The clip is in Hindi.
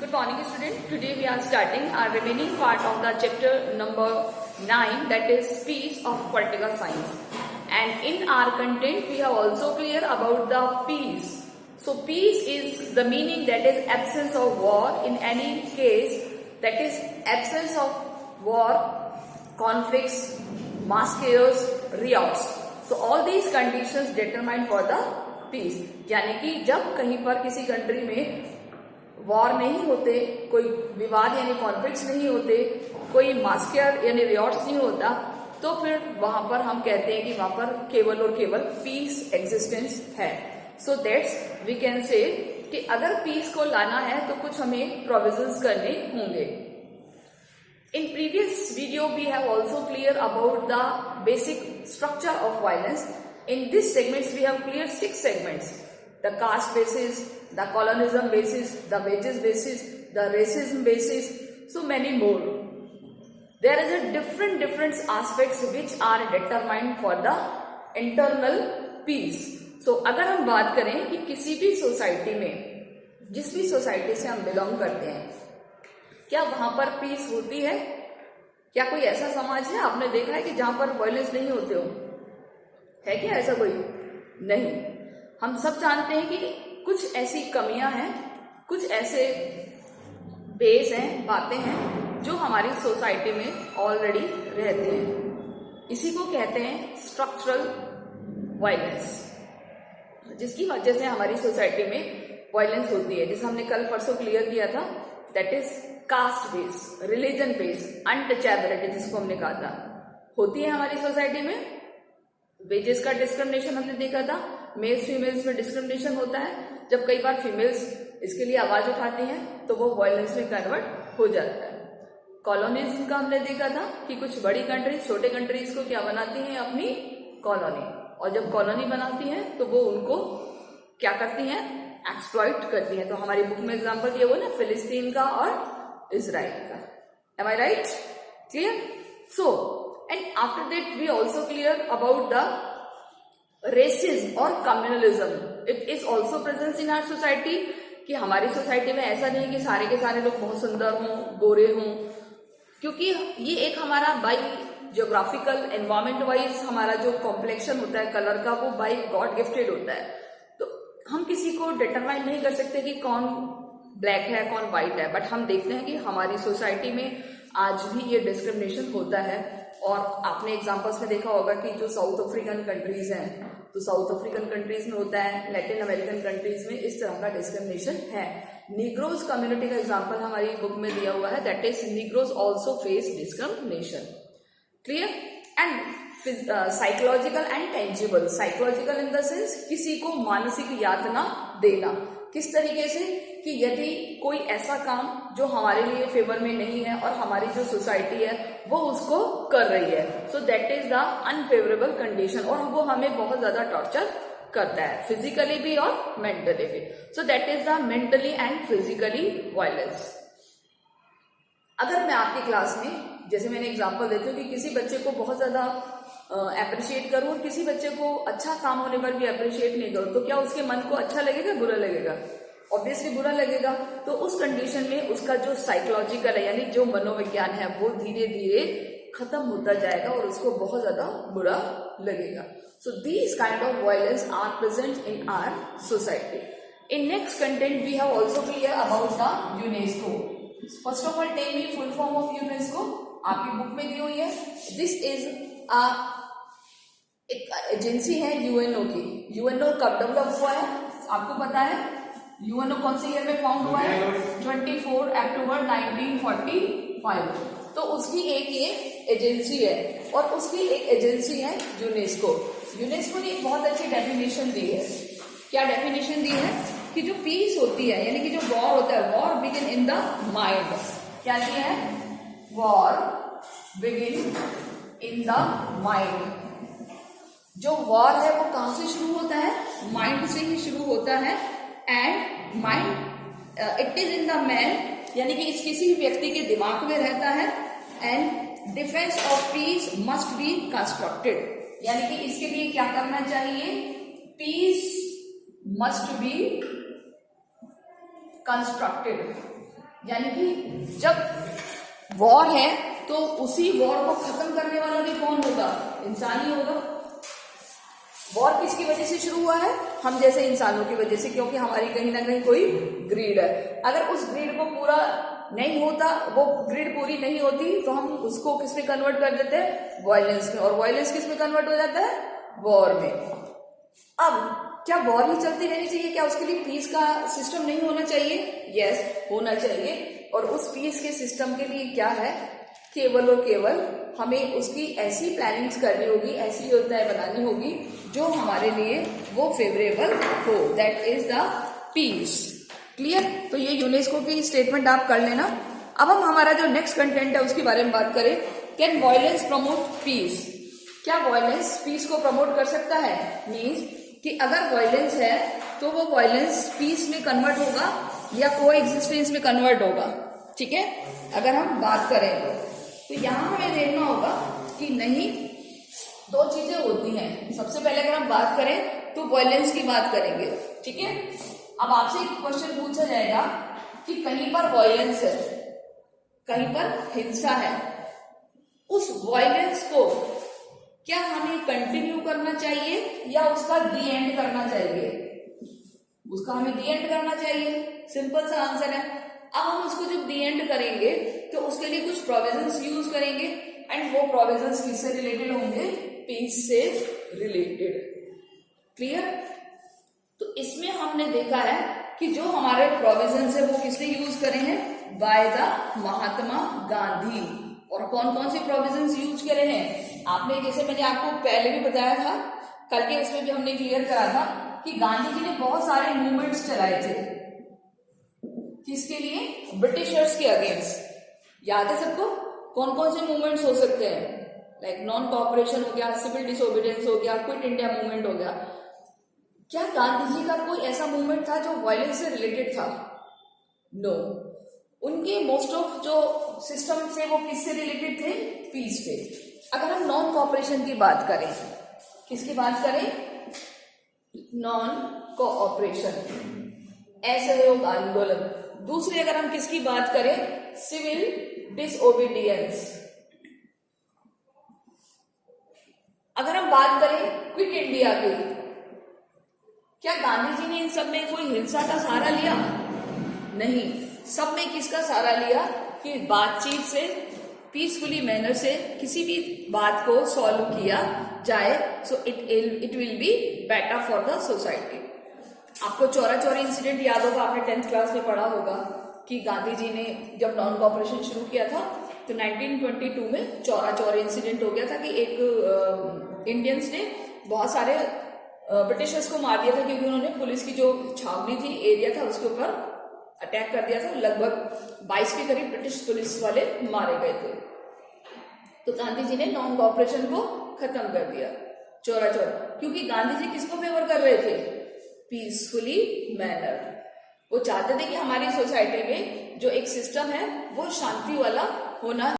Good morning, student. Today we are starting our remaining part of the chapter number 9, that is Peace of Political Science. And in our content we have also clear about the peace. So peace is the meaning, that is absence of war in any case, that is absence of war, conflicts, mass chaos, riots. So all these conditions determine for the peace. यानी कि जब कहीं पर किसी कंट्री में वॉर नहीं होते, कोई विवाद यानी कॉन्फ्लिक्ट्स नहीं होते, कोई मास्केयर यानी रियॉट्स नहीं होता, तो फिर वहां पर हम कहते हैं कि वहां पर केवल और केवल पीस एग्जिस्टेंस है. So that's we can say कि अगर पीस को लाना है तो कुछ हमें प्रोविजंस करने होंगे. In previous video we have also clear about the basic structure of violence. In this segments we have cleared 6 segments: the caste basis, the colonialism basis, the wages basis, the racism basis, so many more. There is a different aspects which are determined for the internal peace. So अगर हम बात करें कि किसी भी सोसाइटी में, जिस भी सोसाइटी से हम बिलोंग करते हैं, क्या वहां पर पीस होती है? क्या कोई ऐसा समाज है आपने देखा है कि जहां पर वायलेंस नहीं होते हो? है क्या ऐसा कोई? नहीं. हम सब जानते हैं कि कुछ ऐसी कमियां हैं, कुछ ऐसे बेस हैं, बातें हैं जो हमारी सोसाइटी में ऑलरेडी रहते हैं. इसी को कहते हैं स्ट्रक्चरल वायलेंस, जिसकी वजह से हमारी सोसाइटी में वायलेंस होती है. जैसे हमने कल परसों क्लियर किया था, that is caste base, religion base, untouchability जिसको हमने कहा था, होती है हमारी सोसाइटी में. वेजेस का डिस्क्रिमिनेशन हमने देखा था, मेल्स फीमेल्स में डिस्क्रिमिनेशन होता है. जब कई बार फीमेल्स इसके लिए आवाज उठाती हैं तो वो वायलेंस में कन्वर्ट हो जाता है. कॉलोनिज्म का हमने देखा था कि कुछ बड़ी कंट्रीज छोटे कंट्रीज को क्या बनाती हैं, अपनी कॉलोनी, और जब कॉलोनी बनाती हैं तो वो उनको क्या करती हैं, एक्सप्लॉइट करती हैं. तो हमारी बुक में एग्जांपल दिया हुआ ना, फिलिस्तीन का और इजराइल का. Am I right? Clear? So and after that we also clear about the racism और communalism. It is also present in our society कि हमारी सोसाइटी में ऐसा नहीं कि सारे के सारे लोग बहुत सुंदर हों, गोरे हों, क्योंकि ये एक हमारा बाई जियोग्राफिकल एनवायरमेंट वाइज हमारा जो कॉम्प्लेक्शन होता है कलर का, वो बाई गॉड गिफ्टेड होता है. तो हम किसी को डिटरमाइन नहीं कर सकते कि कौन ब्लैक है कौन व्हाइट है, बट हम देखते हैं कि हमारी सोसाइटी में आज भी ये डिस्क्रिमिनेशन होता है. और आपने एग्जांपल्स में देखा होगा कि जो साउथ अफ्रीकन कंट्रीज हैं, तो साउथ अफ्रीकन कंट्रीज में होता है, लैटिन अमेरिकन कंट्रीज में इस तरह का डिस्क्रिमिनेशन है. नीग्रोज कम्युनिटी का एग्जांपल हमारी बुक में दिया हुआ है, that is Negroes also face discrimination. Clear? And psychological and tangible. Psychological in the sense किसी को मानसिक यातना देना. किस तरीके से कि यदि कोई ऐसा काम जो हमारे लिए फेवर में नहीं है और हमारी जो सोसाइटी है वो उसको कर रही है, so that is the unfavourable condition, और वो हमें बहुत ज्यादा टॉर्चर करता है, फिजिकली भी और मेंटली भी. So that is the mentally and physically violence. अगर मैं आपकी क्लास में, जैसे मैंने एग्जांपल देती हूँ कि किसी बच्चे को बहुत ज्यादा अप्रिशिएट करूं और किसी बच्चे को अच्छा काम होने पर भी अप्रिशिएट नहीं करूं, तो क्या उसके मन को अच्छा लगेगा, बुरा लगेगा? ऑब्वियसली बुरा लगेगा. तो उस कंडीशन में उसका जो साइकोलॉजिकल है यानी जो मनोविज्ञान है वो धीरे धीरे खत्म होता जाएगा और उसको बहुत ज्यादा बुरा लगेगा. So these kind of violence are present in our society. In next content we have also clear about the UNESCO. First of all tell me full form of UNESCO. आपकी बुक में दी हुई है. दिस इज एक एजेंसी है यूएनओ की. यूएनओ कब डेवलप हुआ है आपको पता है? यूएनओ कौन से ईयर में फाउंड हुआ है? 24 अक्टूबर 1945. तो उसकी एक ये एजेंसी है, और उसकी एक एजेंसी है यूनेस्को. यूनेस्को ने एक बहुत अच्छी डेफिनेशन दी है. क्या डेफिनेशन दी है? कि जो पीस होती है यानी कि जो वॉर होता है, war begin in the mind. क्या दिया है? War begin in the mind. जो वॉर है वो कहां से शुरू होता है? माइंड से ही शुरू होता है. And mind it is in the man, यानी कि इस किसी व्यक्ति के दिमाग में रहता है. And defence of peace must be constructed, यानी कि इसके लिए क्या करना चाहिए? Peace must be constructed. यानी कि जब वॉर है तो उसी वॉर को खत्म करने वाला भी कौन होगा? इंसान ही होगा। वॉर किसकी वजह से शुरू हुआ है? हम जैसे इंसानों की वजह से, क्योंकि हमारी कहीं ना कहीं कोई ग्रीड है। अगर उस ग्रीड को पूरा नहीं होता, वो ग्रीड पूरी नहीं होती, तो हम उसको किस में कन्वर्ट कर देते हैं? वायलेंस में। और वायलेंस किस में कन्वर्ट हो जाता है? वॉर में। अब क्या वॉर ही चलती रहनी चाहिए? क्या उसके लिए पीस का सिस्टम नहीं होना चाहिए? यस, होना चाहिए। और उस पीस के सिस्टम के लिए क्या है? केवल और केवल हमें उसकी ऐसी प्लानिंग्स करनी होगी, ऐसी योजनाएं बनानी होगी जो हमारे लिए वो फेवरेबल हो। That is the peace. Clear? तो ये यूनेस्को की स्टेटमेंट आप कर लेना। अब हम हमारा जो नेक्स्ट कंटेंट है उसके बारे में बात करें। Can violence promote peace? क्या वायलेंस पीस को प्रमोट कर सकता है? मीन्स कि अगर वायलेंस है तो वो वायलेंस पीस में कन्वर्ट होगा या को एग्जिस्टेंस में कन्वर्ट होगा। ठीक है, अगर हम बात करें तो यहां हमें देखना होगा कि नहीं, दो चीजें होती हैं। सबसे पहले अगर हम बात करें तो वायलेंस की बात करेंगे। ठीक है, अब आपसे एक क्वेश्चन पूछा जाएगा कि कहीं पर वायलेंस है, कहीं पर हिंसा है, उस वायलेंस को क्या हमें कंटिन्यू करना चाहिए या उसका दी एंड करना चाहिए? उसका हमें दी एंड करना चाहिए। सिंपल सा आंसर है। अब हम उसको जब दी एंड करेंगे तो उसके लिए कुछ प्रोविजंस यूज करेंगे, एंड वो प्रोविजंस किससे रिलेटेड होंगे? पीस से रिलेटेड। क्लियर? तो इसमें हमने देखा है कि जो हमारे प्रोविजंस है वो किसने यूज करे हैं? By the Mahatma Gandhi. और कौन कौन से प्रोविजंस यूज करे हैं? आपने, जैसे मैंने आपको पहले भी बताया था, कल के उसमें भी हमने क्लियर करा था कि गांधी जी ने बहुत सारे मूवमेंट्स चलाए थे। किसके लिए? ब्रिटिशर्स के अगेंस्ट। याद है सबको? कौन कौन से मूवमेंट्स हो सकते हैं? लाइक नॉन कॉपरेशन हो गया, सिविल डिसोबीडियंस हो गया, क्विट इंडिया मूवमेंट हो गया। क्या गांधी जी का कोई ऐसा मूवमेंट था जो वायलेंस से रिलेटेड था? नो। उनके मोस्ट ऑफ जो सिस्टम थे वो किससे रिलेटेड थे? पीस से। अगर हम नॉन कॉपरेशन की बात करें, किसकी बात करें? नॉन कोऑपरेशन, असहयोग आंदोलन। दूसरी अगर हम किसकी बात करें? Civil disobedience. अगर हम बात करें क्विट इंडिया की, क्या गांधी जी ने इन सब में कोई हिंसा का सहारा लिया? नहीं। सब में किसका सहारा लिया? कि बातचीत से, पीसफुली मैनर से किसी भी बात को सॉल्व किया जाए, so it will be better for the society. आपको चौरा चौरी इंसिडेंट याद होगा, आपने 10th क्लास में पढ़ा होगा कि गांधी जी ने जब नॉन कॉपरेशन शुरू किया था तो 1922 में चौरा चौरी इंसिडेंट हो गया था कि एक इंडियंस ने बहुत सारे ब्रिटिशर्स को मार दिया था, क्योंकि उन्होंने पुलिस की जो छावनी थी, एरिया था, उसके ऊपर अटैक कर दिया था। लगभग 22 के करीब ब्रिटिश पुलिस वाले मारे गए थे। तो गांधी जी ने नॉन कॉपरेशन को खत्म कर दिया, चौरा चौरा। क्योंकि गांधी जी किसको फेवर कर रहे थे? Peacefully manner. वो चाहते थे कि हमारी सोसाइटी में जो एक सिस्टम है वो शांति वाला होना